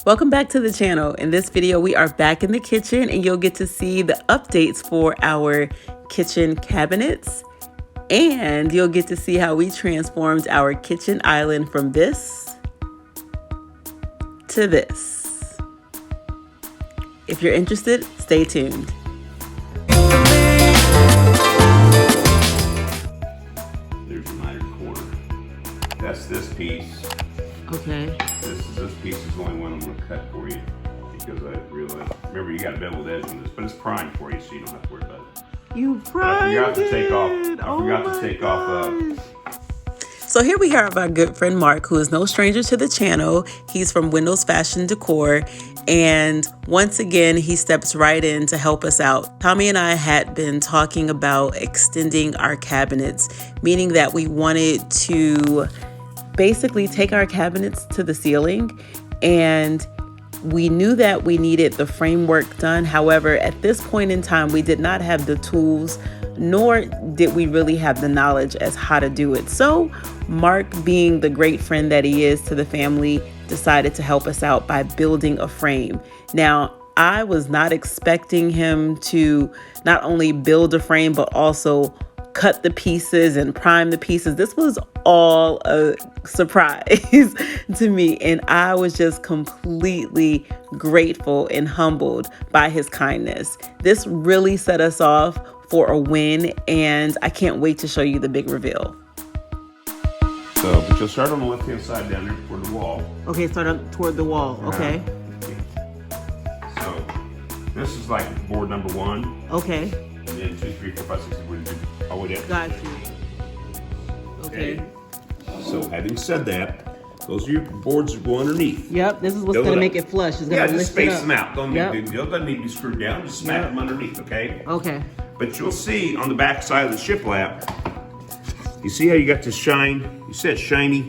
Welcome back to the channel. In this video, we are back in the kitchen and you'll get to see the updates for our kitchen cabinets. And you'll get to see how we transformed our kitchen island from this to this. If you're interested, stay tuned. There's your miter corner. That's this piece. Okay. This piece is the only one I'm going to cut for you because I realized, remember you got a beveled edge on this, but it's primed for you so you don't have to worry about it. You primed it. I forgot to take off. So here we have our good friend Mark, who is no stranger to the channel. He's from Windows Fashion Decor. And once again, he steps right in to help us out. Tommy and I had been talking about extending our cabinets, meaning that we wanted to basically take our cabinets to the ceiling, and we knew that we needed the framework done. However, at this point in time, we did not have the tools, nor did we really have the knowledge as how to do it. So Mark, being the great friend that he is to the family, decided to help us out by building a frame. Now, I was not expecting him to not only build a frame, but also cut the pieces and prime the pieces. This was all a surprise to me, and I was just completely grateful and humbled by his kindness. This really set us off for a win, and I can't wait to show you the big reveal. But you'll start on the left-hand side down there toward the wall. Okay, start up toward the wall. Okay. So this is like board number 1. Okay. And then 2, 3, 4, 5, 6, 7, 8, 9, all the way down. Got you. Okay. So having said that, those are your boards that go underneath. Yep, this is what's going to make it flush. It's gonna just space them out. Don't Yep. need to be screwed down. Just smack them underneath, okay? Okay. But you'll see on the back side of the shiplap, you see how you got this shine? You said shiny.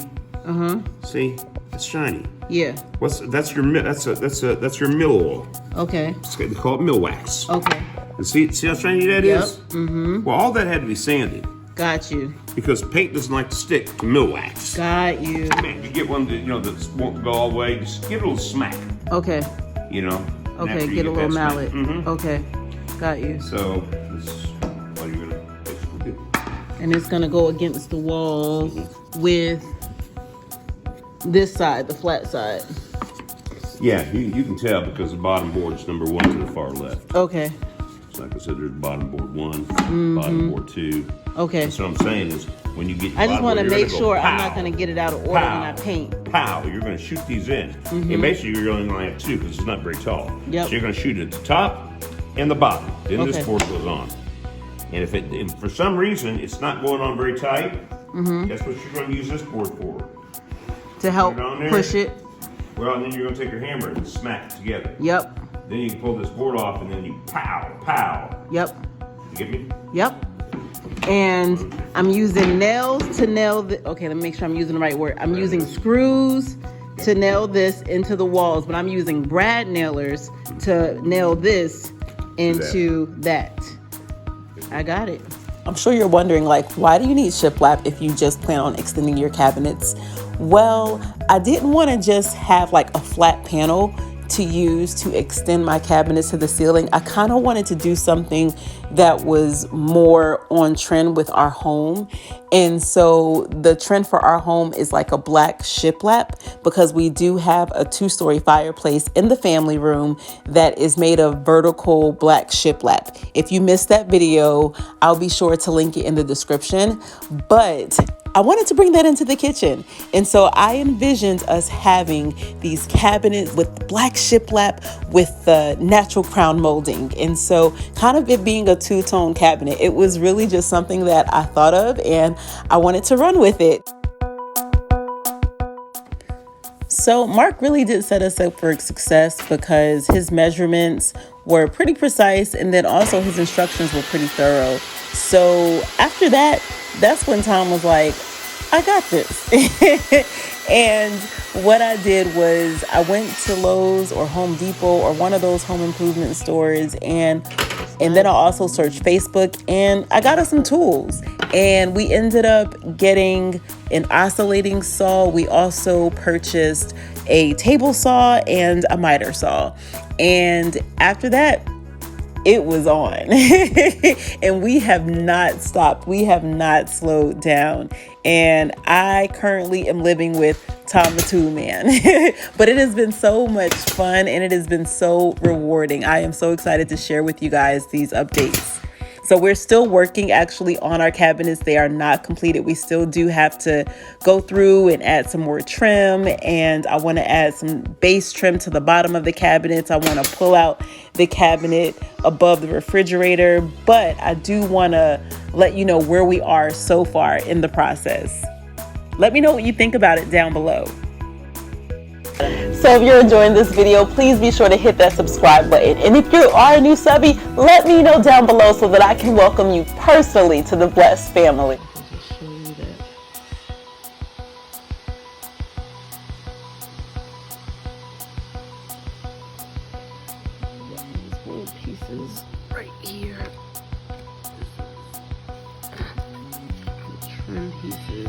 See, it's shiny. Yeah. That's your mill oil. Okay. They call it mill wax. Okay. And see how shiny that is? Mm-hmm. Well, all that had to be sanded Got you. because paint doesn't like to stick to mill wax. Got you. Man, you get one that that won't go all the way. Just give it a little smack. Okay. And Okay. after you Get a little that smack- mallet. Mhm. Okay. Got you. So this is what you're gonna basically do. And it's gonna go against the wall with this side, the flat side. Yeah, you can tell because the bottom board is number 1 to the far left. Okay. So I considered bottom board 1, bottom board 2. Okay. And so what I'm saying is when you get I just want to make go sure I'm pow, not gonna get it out of order when I paint. Pow! You're going to shoot these in. And basically you're only going to have 2 because it's not very tall. Yep. So you're going to shoot at the top and the bottom. Then Okay. this board goes on. And if for some reason it's not going on very tight, that's what you're going to use this board for. To help Put it on there. push it. Well, and then you're going to take your hammer and smack it together. Yep. Then you can pull this board off and then you pow, pow. Yep. You get me? Yep. And I'm using nails to nail the, okay, let me make sure I'm using the right word. I'm using screws to nail this into the walls, but I'm using brad nailers to nail this into that. I got it. I'm sure you're wondering, like, why do you need shiplap if you just plan on extending your cabinets? Well, I didn't want to just have like a flat panel to use to extend my cabinets to the ceiling. I kind of wanted to do something that was more on trend with our home. And so the trend for our home is like a black shiplap, because we do have a 2-story fireplace in the family room that is made of vertical black shiplap. If you missed that video, I'll be sure to link it in the description. But I wanted to bring that into the kitchen. And so I envisioned us having these cabinets with black shiplap with the natural crown molding. And so kind of it being a 2-tone cabinet, it was really just something that I thought of and I wanted to run with it. So Mark really did set us up for success because his measurements were pretty precise, and then also his instructions were pretty thorough. So after that, that's when Tom was like, I got this. And what I did was I went to Lowe's or Home Depot or one of those home improvement stores, and then I also searched Facebook, and I got us some tools. And we ended up getting an oscillating saw. We also purchased a table saw and a miter saw. And after that, it was on. And we have not stopped. We have not slowed down. And I currently am living with Tom the Tool Man. But it has been so much fun and it has been so rewarding. I am so excited to share with you guys these updates. So we're still working actually on our cabinets. They are not completed. We still do have to go through and add some more trim, and I want to add some base trim to the bottom of the cabinets. I want to pull out the cabinet above the refrigerator, but I do want to let you know where we are so far in the process. Let me know what you think about it down below. So if you're enjoying this video, please be sure to hit that subscribe button. And if you are a new subby, let me know down below so that I can welcome you personally to the Blessed family. Pieces right here. Trim pieces.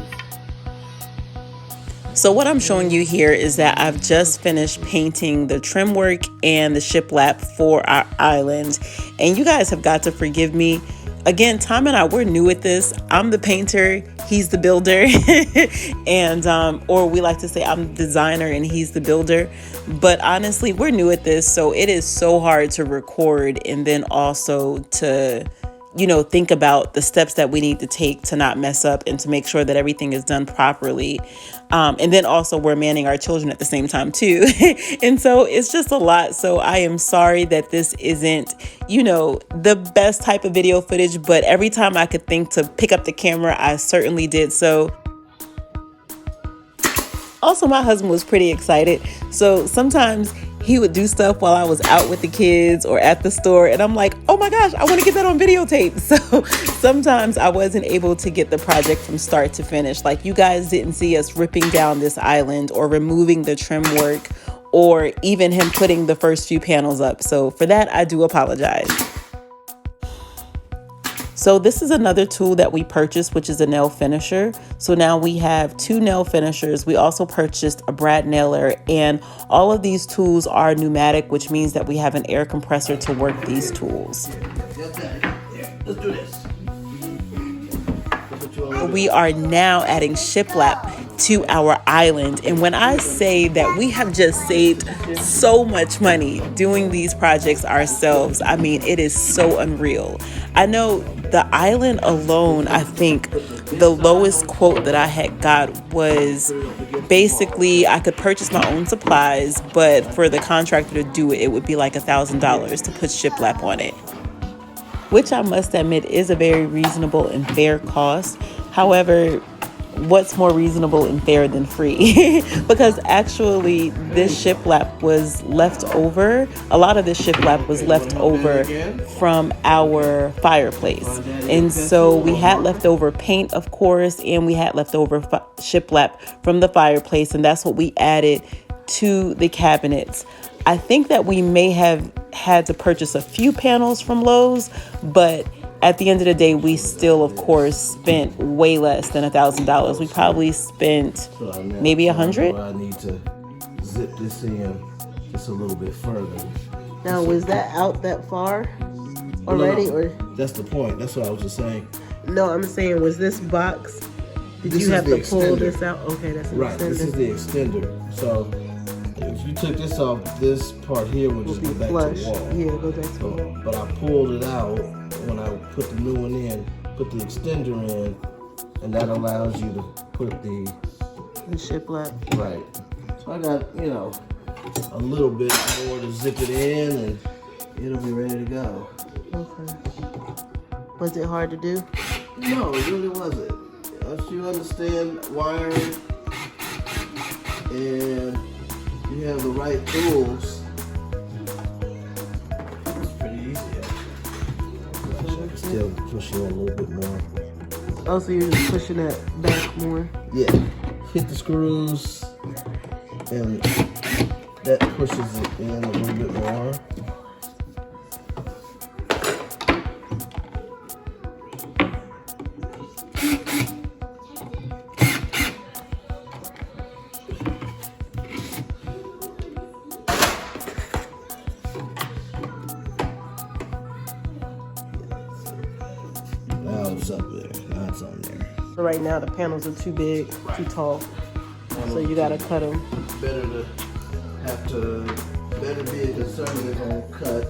So what I'm showing you here is that I've just finished painting the trim work and the shiplap for our island. And you guys have got to forgive me. Again, Tom and I, we're new at this. I'm the painter, he's the builder. And, or we like to say I'm the designer and he's the builder. But honestly, we're new at this. So it is so hard to record and then also to, you know, think about the steps that we need to take to not mess up and to make sure that everything is done properly. And then also we're manning our children at the same time too. And so it's just a lot. So I am sorry that this isn't, you know, the best type of video footage, but every time I could think to pick up the camera, I certainly did so. Also, my husband was pretty excited. So sometimes he would do stuff while I was out with the kids or at the store. And I'm like, oh my gosh, I want to get that on videotape. So sometimes I wasn't able to get the project from start to finish. Like you guys didn't see us ripping down this island or removing the trim work or even him putting the first few panels up. So for that, I do apologize. So this is another tool that we purchased, which is a nail finisher. So now we have 2 nail finishers. We also purchased a brad nailer, and all of these tools are pneumatic, which means that we have an air compressor to work these tools. Let's do this. We are now adding shiplap to our island. And when I say that we have just saved so much money doing these projects ourselves, I mean, it is so unreal. I know the island alone, I think the lowest quote that I had got was basically I could purchase my own supplies, but for the contractor to do it, it would be like $1,000 to put shiplap on it, which I must admit is a very reasonable and fair cost. However, what's more reasonable and fair than free? Because actually this shiplap was left over. A lot of this shiplap was left over from our fireplace. And so we had leftover paint, of course, and we had leftover shiplap from the fireplace. And that's what we added to the cabinets. I think that we may have had to purchase a few panels from Lowe's, but at the end of the day, we still, of course, spent way less than $1,000. We probably spent maybe $100. I need to zip this in just a little bit further. Now, was that out that far already? No, Or that's the point. That's what I was just saying. no, I'm saying, was this box, did This you is have the to pull extender. this out? Okay, that's an Right, extender. this is the extender. So if you took this off, this part here would just Will go be back flush. to the wall. Yeah, go back to the wall. But I pulled it out when I put the new one in, put the extender in, and that allows you to put the shiplap. right. So I got, you know, a little bit more to zip it in, and it'll be ready to go. Okay. Was it hard to do? No, it really wasn't. Once you understand wiring and you have the right tools, it's pretty easy. Still pushing a little bit more. Oh, so you're just pushing that back more? Yeah, hit the screws and that pushes it in a little bit more. it's up there. Now it's on there. So right now the panels are too big, too tall. So you gotta cut them. Better be a conservative on cut.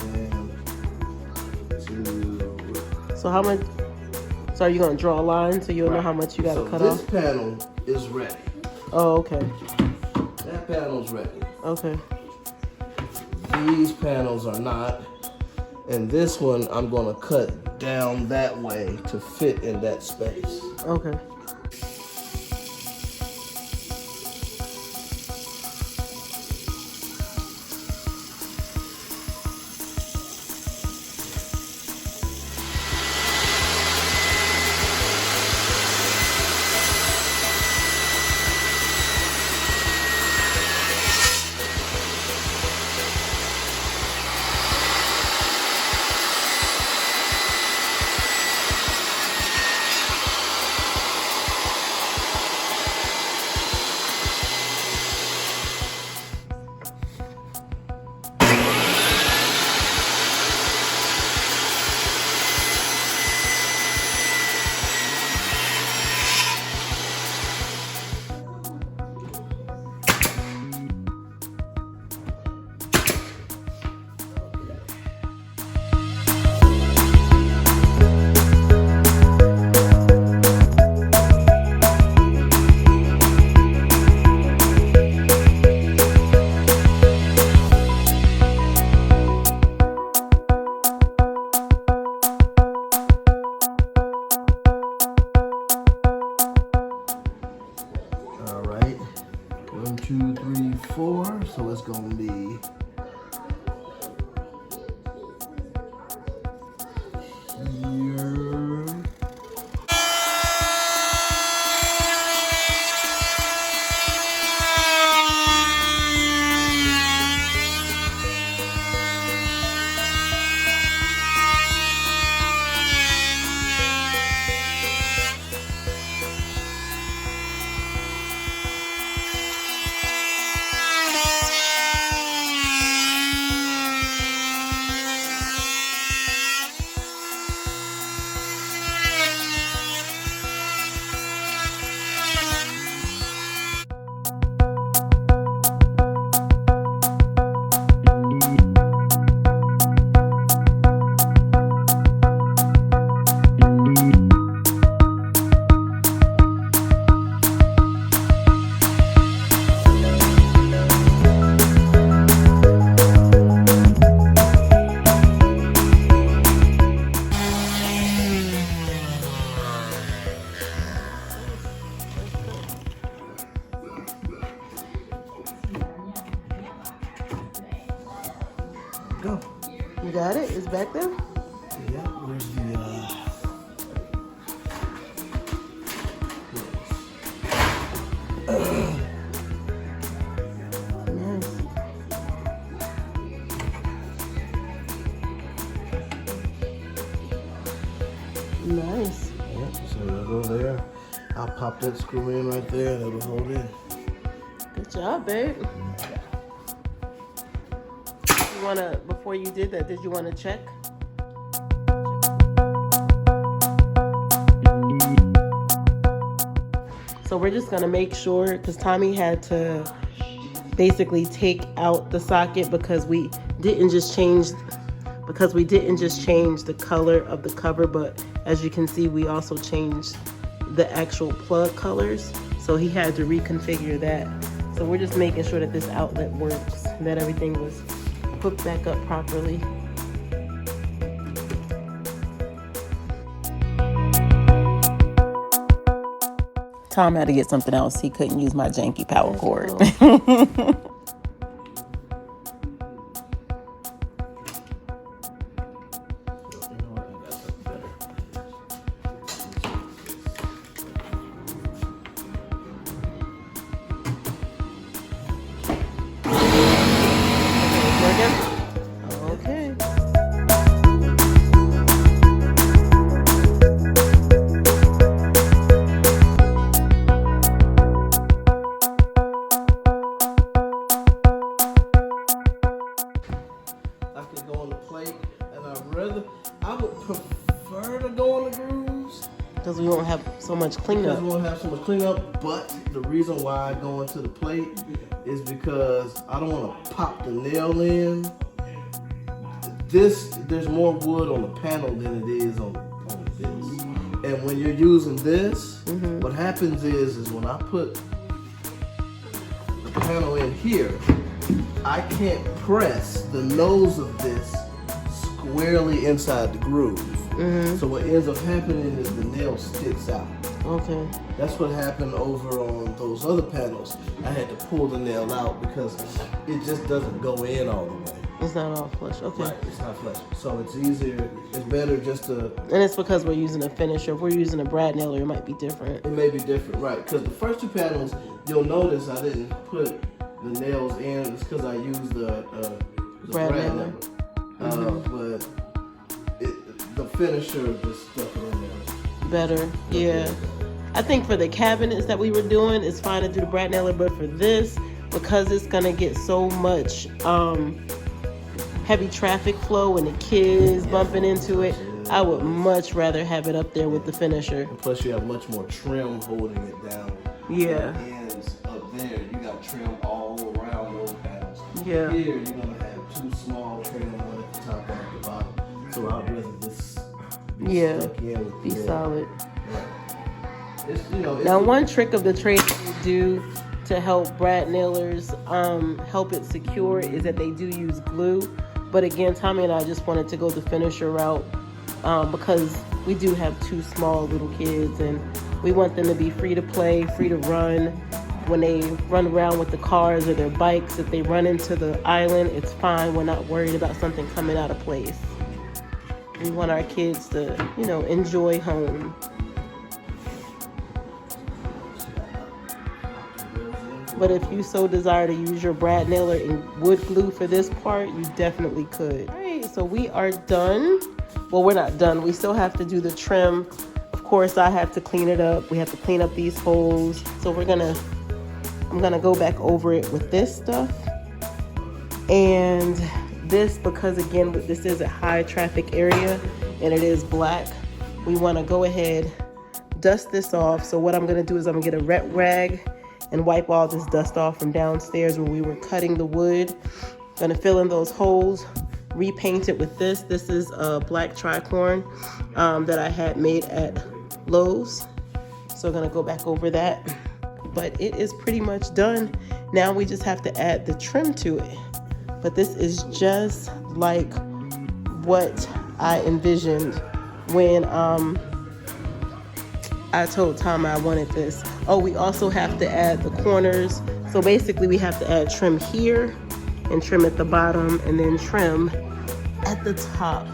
And So how much? So are you gonna draw a line so you'll know how much you gotta cut this off? panel is ready. Oh, okay. That panel's ready. Okay. These panels are not. And this one I'm gonna cut down that way to fit in that space. Okay. All right. 1, 2, 3, 4. So it's gonna be here. Go. You got it? It's back there? Yeah, where's the Nice. yeah, so it'll go there. I'll pop that screw in right there, that'll hold it. Good job, babe. You wanna, before you did that, did you wanna check? So we're just gonna make sure, because Tommy had to basically take out the socket because we didn't just change the color of the cover, but as you can see, we also changed the actual plug colors. So he had to reconfigure that. So we're just making sure that this outlet works, that everything was put back up properly. Tom had to get something else. He couldn't use my janky power cord. Okay. I could go on the plate, and I would prefer to go in the grooves. Because we won't have so much Because cleanup. we won't have so much cleanup, but the reason why I go into the plate is because I don't want to pop the nail in. There's more wood on the panel than it is on this. And when you're using this, what happens is when I put the panel in here, I can't press the nose of this squarely inside the groove. So what ends up happening is the nail sticks out. Okay. That's what happened over on those other panels. I had to pull the nail out because it just doesn't go in all the way. It's not all flush. Okay. Right, it's not flush. So it's easier, it's better just to... And it's because we're using a finisher. If we're using a brad nailer, it might be different. It may be different, right. Because the first two panels, you'll notice I didn't put the nails in. It's because I used the brad nailer. But the finisher just stuck it in there. Better, yeah. I think for the cabinets that we were doing, it's fine to do the brad nailer, but for this, because it's gonna get so much heavy traffic flow and the kids bumping into it, I would much rather have it up there with the finisher. And plus you have much more trim holding it down. Yeah. The ends up there, you got trim all around those panels. Yeah. Here, you're gonna have two small trim, one at the top, one at the bottom. So I'd rather this be stuck in with be the solid. Right. It's, it's Now, one trick of the trade that we do to help brad nailers help it secure is that they do use glue. But again, Tommy and I just wanted to go the finisher route because we do have two small little kids and we want them to be free to play, free to run. When they run around with the cars or their bikes, if they run into the island, it's fine. We're not worried about something coming out of place. We want our kids to, enjoy home. But if you so desire to use your brad nailer and wood glue for this part, you definitely could. All right, so we are done. Well, we're not done. We still have to do the trim. Of course, I have to clean it up. We have to clean up these holes. So I'm gonna go back over it with this stuff. And this, because again, this is a high traffic area and it is black, we wanna go ahead, dust this off. So what I'm gonna do is I'm gonna get a wet rag and wipe all this dust off from downstairs where we were cutting the wood. Gonna fill in those holes, repaint it with this. This is a black tricorn that I had made at Lowe's. So I'm gonna go back over that. But it is pretty much done. Now we just have to add the trim to it. But this is just like what I envisioned when I told Tom I wanted this. Oh, we also have to add the corners. So basically we have to add trim here and trim at the bottom and then trim at the top.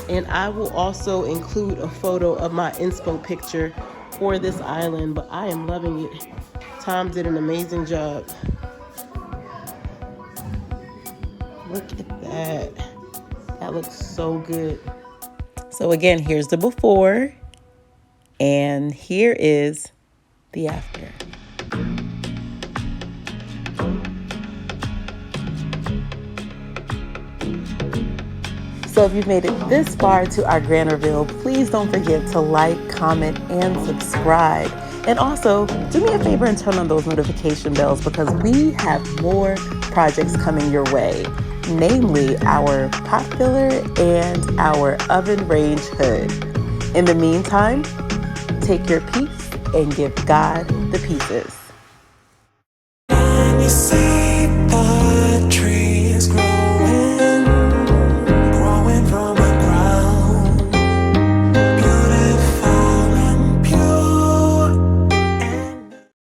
And I will also include a photo of my inspo picture for this island, but I am loving it. Tom did an amazing job. Look at that. That looks so good. So again, here's the before. And here is the after. So if you've made it this far to our grand reveal, please don't forget to like, comment, and subscribe. And also, do me a favor and turn on those notification bells because we have more projects coming your way, namely our pot filler and our oven range hood. In the meantime, take your piece and give God the pieces.